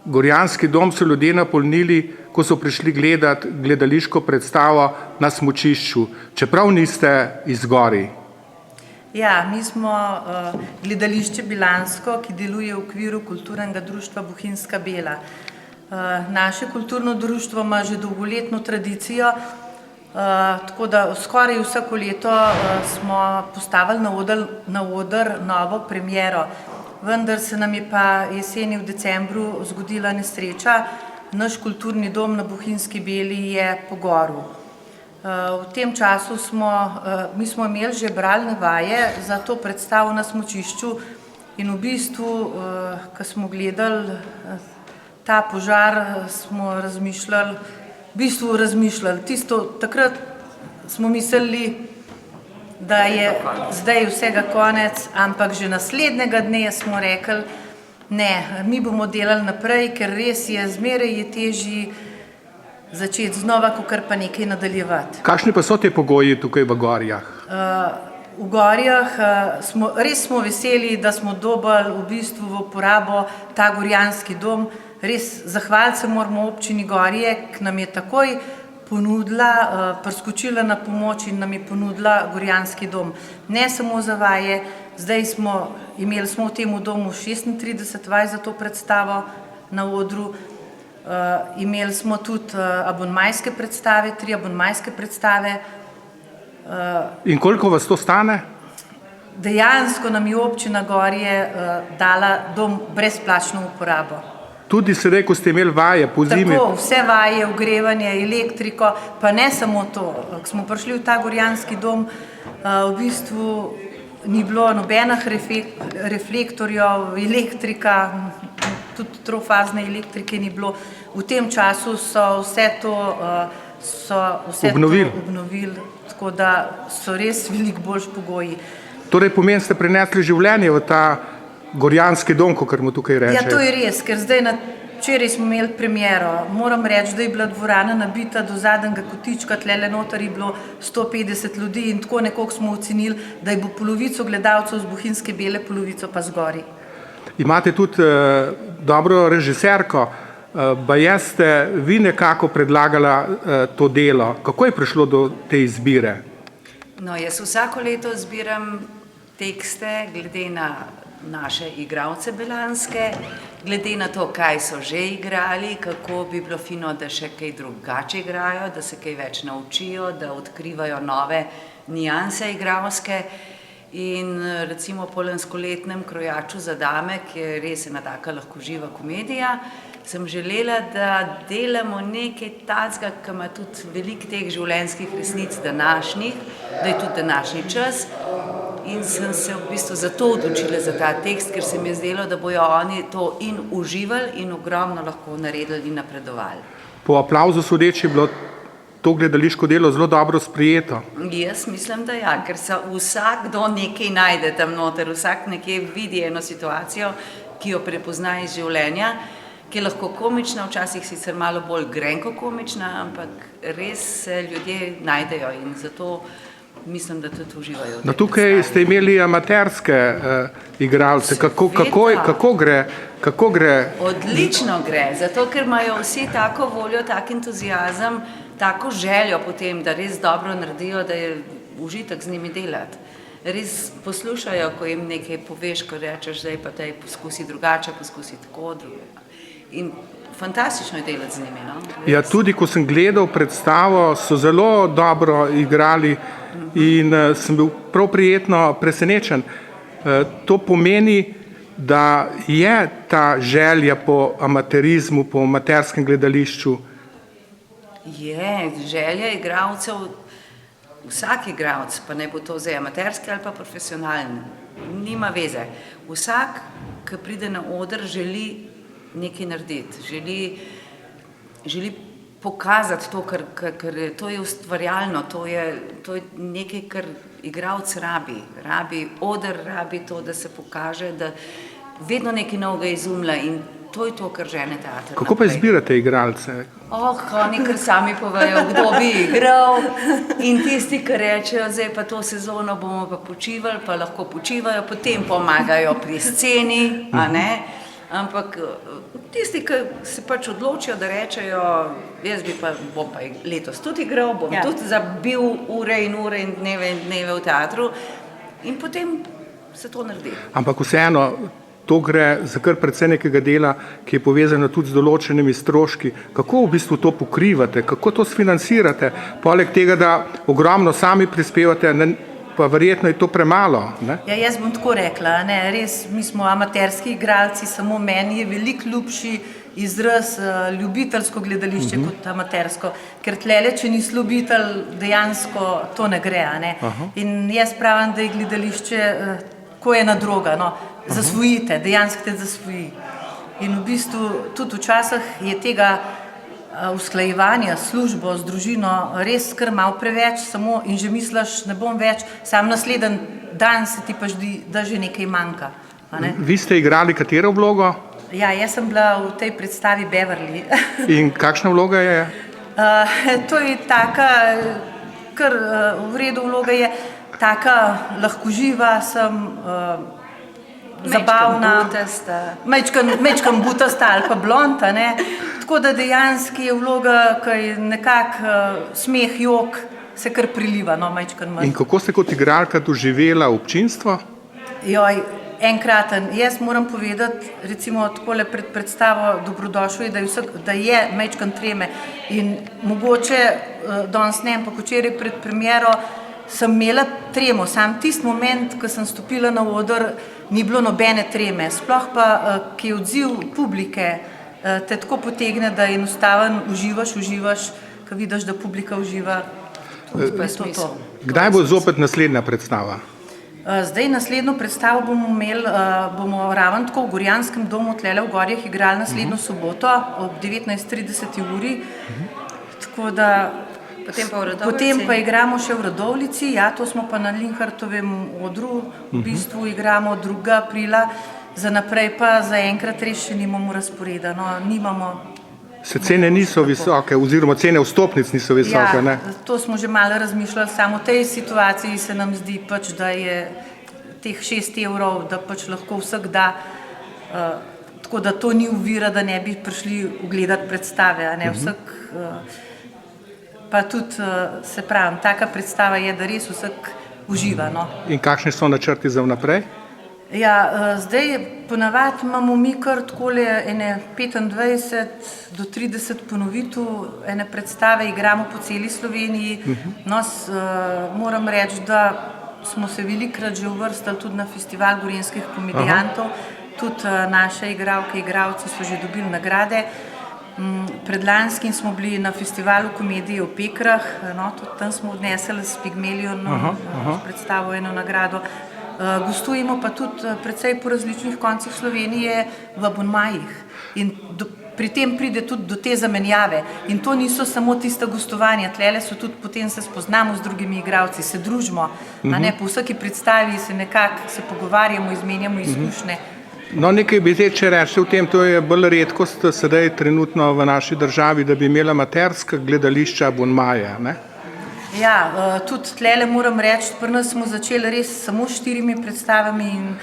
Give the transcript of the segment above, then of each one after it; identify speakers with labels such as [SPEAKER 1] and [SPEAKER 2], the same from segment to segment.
[SPEAKER 1] Gorjanski dom so ljudje napolnili, ko so prišli gledati gledališko predstavo na smučišču, čeprav niste iz Gorij.
[SPEAKER 2] Ja, mi smo gledališče Bilansko, ki deluje v okviru kulturnega društva Bohinjska Bela. Naše kulturno društvo ima že dolgoletno tradicijo, tako da skoraj vsako leto smo postavili na oder novo premiero. Vendar se nam je pa jeseni v decembru zgodila nesreča. Naš kulturni dom na Bohinjski Beli je pogorel. V tem času mi smo imeli že bralne vaje za to predstavo na smučišču in v bistvu, ko smo gledali ta požar, smo razmišljali, takrat smo mislili, da je zdaj vsega konec, ampak že naslednjega dne smo rekli, ne, mi bomo delali naprej, ker res je, zmeraj je težji začeti znova, kakor pa nekaj nadaljevati.
[SPEAKER 1] Kakšni pa so te pogoji tukaj v Gorjah?
[SPEAKER 2] V Gorjah res smo veseli, da smo dobili v bistvu v uporabo ta gorjanski dom. Res zahvaliti se moramo občini Gorje, ki nam je takoj ponudila, priskočila na pomoč in nam je ponudila gorjanski dom. Ne samo za vaje, imeli smo v tem domu 36 vaj za to predstavo na odru, imeli smo tudi abonmajske predstave, 3 abonmajske predstave.
[SPEAKER 1] In koliko vas to stane?
[SPEAKER 2] Dejansko nam je občina Gorje dala dom brezplačno uporabo.
[SPEAKER 1] Tudi sedaj, ko ste imeli vaje po zimi?
[SPEAKER 2] Tako, vse vaje, ogrevanje, elektriko, pa ne samo to. Ko smo prišli v ta gorjanski dom, v bistvu ni bilo nobenih reflektorjev, elektrika, tudi trofazne elektrike ni bilo. V tem času so vse to obnovili, tako da so res veliko boljši pogoji.
[SPEAKER 1] Torej pomeni, ste prinesli življenje v ta gorjanski dom, kakor mu tukaj reče.
[SPEAKER 2] Ja, to je res, ker včeraj smo imeli premiero. Moram reči, da je bila dvorana nabita do zadnjega kotička, tlele noter je bilo 150 ljudi in tako nekako smo ocenili, da je bo polovico gledalcev z Bohinjske Bele, polovico pa z Gorij.
[SPEAKER 1] Imate tudi dobro režiserko, baje ste vi nekako predlagala to delo. Kako je prišlo do te izbire?
[SPEAKER 3] No, jaz vsako leto zbiram tekste glede na naše igralce belanske, glede na to, kaj so že igrali, kako bi bilo fino, da še kaj drugače igrajo, da se kaj več naučijo, da odkrivajo nove nijanse igralske. In recimo po lanskoletnem Krojaču za dame, ki je res ena taka lahko živa komedija, sem želela, da delamo nekaj takega, ki ima tudi veliko teh življenjskih resnic današnjih, da je tudi današnji čas. In sem se v bistvu zato odločila za ta tekst, ker se mi je zdelo, da bojo oni to in uživali in ogromno lahko naredili in napredovali.
[SPEAKER 1] Po aplavzu sodeč je bilo to gledališko delo zelo dobro sprijeto.
[SPEAKER 3] Jaz mislim, da ja, ker se vsakdo nekaj najde tam noter, vsak nekje vidi eno situacijo, ki jo prepozna iz življenja, ki je lahko komična, včasih sicer malo bolj grenko komična, ampak res se ljudje najdejo in zato mislim, da tudi uživajo.
[SPEAKER 1] No, tukaj ste imeli amaterske igralce. Kako gre?
[SPEAKER 3] Odlično gre, zato ker imajo vsi tako voljo, tak entuzijazem, tako željo potem, da res dobro naredijo, da je užitek z njimi delati. Res poslušajo, ko jim nekaj poveš, ko rečeš, zdaj pa tej poskusi drugače, poskusi tako drugače. In fantastično je delati z njimi. No?
[SPEAKER 1] Ja, tudi ko sem gledal predstavo, so zelo dobro igrali in sem bil prav prijetno presenečen. To pomeni, da je ta želja po amaterizmu, po amaterskem gledališču.
[SPEAKER 3] Je, želja igralcev, vsak igralec, pa ne bo to zdaj amaterski ali pa profesionalni, nima veze. Vsak, ki pride na oder, želi nekaj narediti, želi pokazati to, ker to je ustvarjalno, to je nekaj, kar igralec rabi oder, rabi to, da se pokaže, da vedno nekaj novega izumlja in to je to, kar žene teater.
[SPEAKER 1] Kako pa izbirate igralce?
[SPEAKER 3] Oni kar sami povejo, kdo bi igral in tisti, ki rečejo, zdaj pa to sezono bomo pa počivali, pa lahko počivajo, potem pomagajo pri sceni, a ne? Ampak tisti, ki se pač odločijo, da rečejo, jaz bom pa letos tudi igral, bom tudi zabil ure in dneve v teatru in potem se to naredi.
[SPEAKER 1] Ampak vseeno, to gre za kar precej nekega dela, ki je povezano tudi z določenimi stroški. Kako v bistvu to pokrivate, kako to sfinancirate? Poleg tega, da ogromno sami prispevate, pa verjetno je to premalo. Ne?
[SPEAKER 2] Ja, jaz bom tako rekla, ne, res, mi smo amaterski igralci, samo meni je veliko ljubši izraz ljubiteljsko gledališče kot amatersko, ker tlele, če nisi ljubitelj, dejansko to ne gre. Ne? In jaz pravim, da je gledališče, ko je ena droga, no, zasvojite, dejansko te zasvoji. In v bistvu tudi včasih je tega usklajevanja s službo, z družino res kar malo preveč, samo in že misliš, ne bom več, sam naslednji dan se ti pa zdi, da že nekaj manjka. Ne?
[SPEAKER 1] Vi ste igrali katero vlogo?
[SPEAKER 2] Ja, jaz sem bila v tej predstavi Beverly.
[SPEAKER 1] In kakšna vloga je?
[SPEAKER 2] To je taka, kar v redu vloga je, taka lahkoživa sem, zabavna, mečkam butasta ali pa blonda, ne. Tako da dejansko je vloga, ki je nekako smeh, jok, se kar priliva, no, mečkam manj.
[SPEAKER 1] In kako ste kot igralka doživela občinstvo?
[SPEAKER 2] Joj, enkraten. Jaz moram povedati, recimo takole pred predstavo Dobrodošli, da je mečkam treme in mogoče danes ne, ampak včeraj pred premiero sem imela tremo, sam tisti moment, ko sem stopila na oder, ni bilo nobene treme, sploh pa, ki je odziv publike, te tako potegne, da enostaven uživaš, ko vidiš, da publika uživa, pa je to.
[SPEAKER 1] Kdaj bo zopet naslednja predstava?
[SPEAKER 2] Zdaj naslednjo predstavo bomo ravno tako v Gorjanskem domu tlele v Gorjah igrali naslednjo soboto ob 19:30 uri, tako da potem pa igramo še v Radovljici, ja, to smo pa na Linhartovem odru, v bistvu igramo 2. aprila, za naprej pa zaenkrat res še nimamo razporeda, no, nimamo.
[SPEAKER 1] Se cene niso visoke, oziroma cene vstopnic niso visoke, ne?
[SPEAKER 2] Ja, to smo že malo razmišljali, samo v tej situaciji se nam zdi pač, da je teh 6 evrov, da pač lahko vsak da, tako da to ni ovira, da ne bi prišli ogledati predstave, a ne, vsak, pa tudi, se pravim, taka predstava je, da res vsak uživa, no.
[SPEAKER 1] In kakšni so načrti za vnaprej?
[SPEAKER 2] Ja, zdaj ponavadi imamo mi kar takole ene 25 do 30 ponovitev, ene predstave igramo po celi Sloveniji. No, moram reči, da smo se velikokrat že uvrstili tudi na festival gorenjskih komedijantov, tudi naše igralke, igralci so že dobili nagrade. Predlanskim smo bili na festivalu komedije v Pekrah, no, tudi tam smo odnesli s Pigmelionom predstavo eno nagrado. Gostujemo pa tudi precej po različnih koncih Slovenije v abonmajih in pri tem pride tudi do te zamenjave in to niso samo tista gostovanja, tlele so tudi potem se spoznamo z drugimi igralci, se družimo, a ne, po vsaki predstavi se nekako se pogovarjamo, izmenjamo izkušnje.
[SPEAKER 1] No, nekaj bi zdaj, če reči v tem, to je bolj redkost sedaj trenutno v naši državi, da bi imela amaterska gledališča abonmaje, ne?
[SPEAKER 2] Ja, tudi tlele moram reči, pri nas smo začeli res samo s 4 predstavami in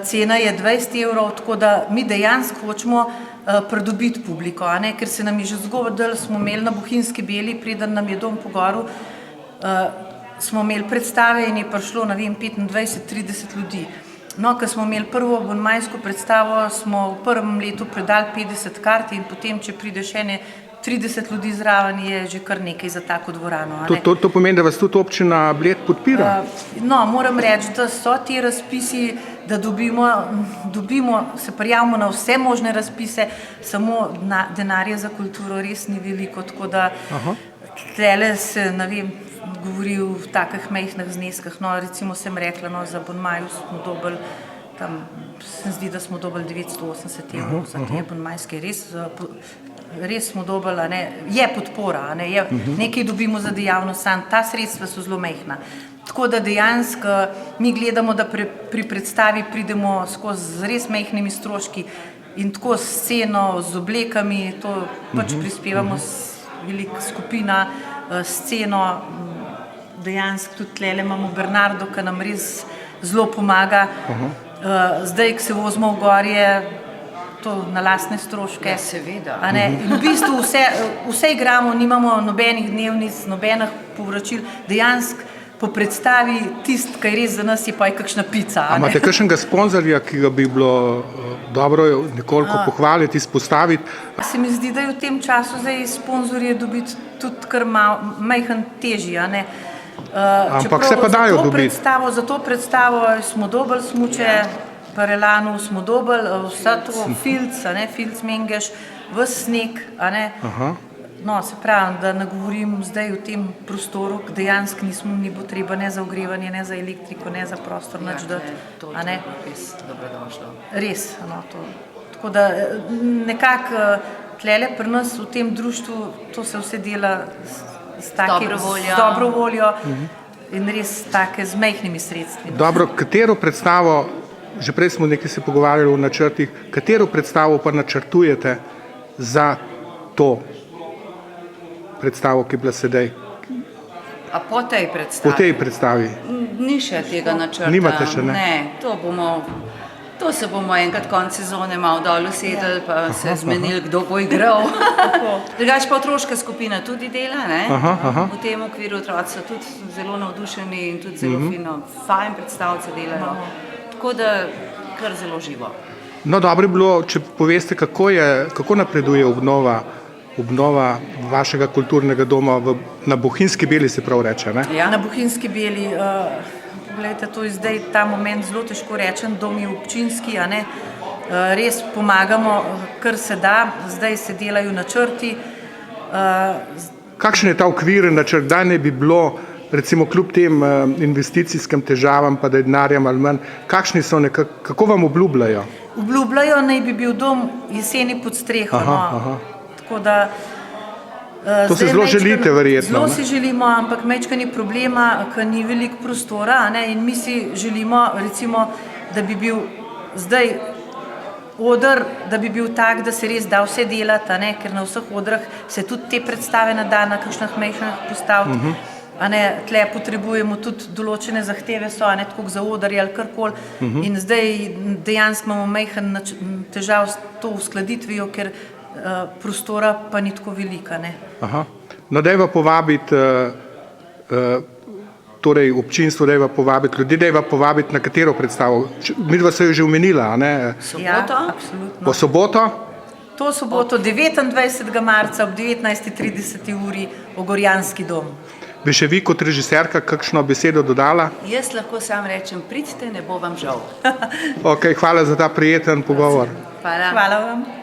[SPEAKER 2] cena je 20 evrov, tako da mi dejansko hočemo pridobiti publiko, a ne, ker se nam je že zgodilo, smo imeli na Bohinjski Beli, preden nam je dom pogorel, smo imeli predstave in je prišlo, ne vem, 25-30 ljudi. No, ko smo imeli prvo abonmajsko predstavo, smo v prvem letu predali 50 kart in potem, če pride še ene 30 ljudi zraven, je že kar nekaj za tako dvorano.
[SPEAKER 1] To pomeni, da vas tudi občina Bled podpira?
[SPEAKER 2] No, moram reči, da so ti razpisi, da dobimo, se prijavimo na vse možne razpise, samo denarja za kulturo res ni veliko, tako da tlele se, ne vem, govori v takih majhnih zneskah, no, recimo sem rekla, no, za abonmaju smo dobili, tam se zdi, da smo dobili 980 evrov za te abonmajske, res smo dobili, ne, je podpora, ne, nekaj dobimo za dejavnost, sam ta sredstva so zelo majhna. Tako da dejansko mi gledamo, da pri predstavi pridemo skozi z res majhnimi stroški in tako s sceno, z oblekami, to pač prispevamo velika skupina, sceno, dejansko tudi tlele imamo Bernardo, ki nam res zelo pomaga. Zdaj, ko se vozimo v gorje, to na lastne stroške.
[SPEAKER 3] Ja, seveda.
[SPEAKER 2] A ne? In v bistvu vse igramo, nimamo nobenih dnevnic, nobenih povračil, dejansko po predstavi tisto, kar je res za nas, je pa kakšna pica.
[SPEAKER 1] A imate kakšnega sponzorja, ki ga bi bilo dobro nekoliko pohvaliti, izpostaviti?
[SPEAKER 2] Se mi zdi, da je v tem času zdaj sponzorje dobiti tudi kar majhen težji, a ne.
[SPEAKER 1] Ampak se pa dajo dobiti.
[SPEAKER 2] Za to predstavo smo dobili smuče, Parelanu smo dobili, vsa to, Filc Mengeš, ves sneg, a ne. No, se pravim, da ne govorim zdaj v tem prostoru, dejansko ni bo treba ne za ogrevanje, ne za elektriko, ne za prostor, nič dati.
[SPEAKER 3] To je res dobrodošlo.
[SPEAKER 2] Res, no, to. Tako da nekako tlele pri nas v tem društvu, to se vse dela z dobro voljo in res take z majhnimi sredstvi.
[SPEAKER 1] Dobro, katero predstavo, že prej smo nekaj se pogovarjali o načrtih, katero predstavo pa načrtujete za to predstavo, ki je bila sedaj?
[SPEAKER 3] A po tej predstavi?
[SPEAKER 1] Po tej predstavi.
[SPEAKER 3] Ni še tega načrta.
[SPEAKER 1] Nimate še, ne?
[SPEAKER 3] Ne, to se bomo enkrat konec sezone malo dol usedli, pa se zmenili, kdo bo igral. Drugače pa otroška skupina tudi dela, ne? V tem okviru otroci so tudi zelo navdušeni in tudi zelo fajn predstavce delajo. Tako da kar zelo živo.
[SPEAKER 1] No, dobro bi bilo, če poveste, kako napreduje obnova vašega kulturnega doma na Bohinjski Beli, se prav reče, ne?
[SPEAKER 2] Ja, na Bohinjski Beli, gledajte, to je zdaj ta moment zelo težko rečem, dom je občinski, a ne, res pomagamo, kar se da, zdaj se delajo načrti.
[SPEAKER 1] Kakšen je ta okviren načrt, da ne bi bilo, recimo kljub tem investicijskim težavam, pa da je denarja malo manj, kakšni so kako vam obljubljajo?
[SPEAKER 2] Obljubljajo, naj bi bil dom jeseni pod streho, tako da
[SPEAKER 1] to se zelo želite, verjetno.
[SPEAKER 2] Zelo si želimo, ampak majčkeno ni problema, ker ni veliko prostora, a ne, in mi si želimo, recimo, da bi bil zdaj oder, da bi bil tak, da se res da vse delati, a ne, ker na vseh odrah se tudi te predstave nada na kakšnih majhnih postaviti, a ne, tle potrebujemo tudi določene zahteve so, a ne, tako za odarje ali karkoli, in zdaj dejansko imamo majhen težav s to uskladitvijo, ker prostora pa ni tako velika, ne.
[SPEAKER 1] No, dajva povabiti torej občinstvo, dajva povabiti ljudi, dajva povabiti na katero predstavo. Midva se jo že omenila, a ne?
[SPEAKER 2] Soboto? Ja, absolutno.
[SPEAKER 1] Po soboto?
[SPEAKER 2] To soboto 29. marca ob 19:30 uri v Gorjanski dom.
[SPEAKER 1] Bi še vi kot režiserka kakšno besedo dodala?
[SPEAKER 3] Jaz lahko sam rečem, pridite, ne bo vam žal.
[SPEAKER 1] Ok, hvala za ta prijeten pogovor.
[SPEAKER 3] Hvala.
[SPEAKER 2] Hvala vam.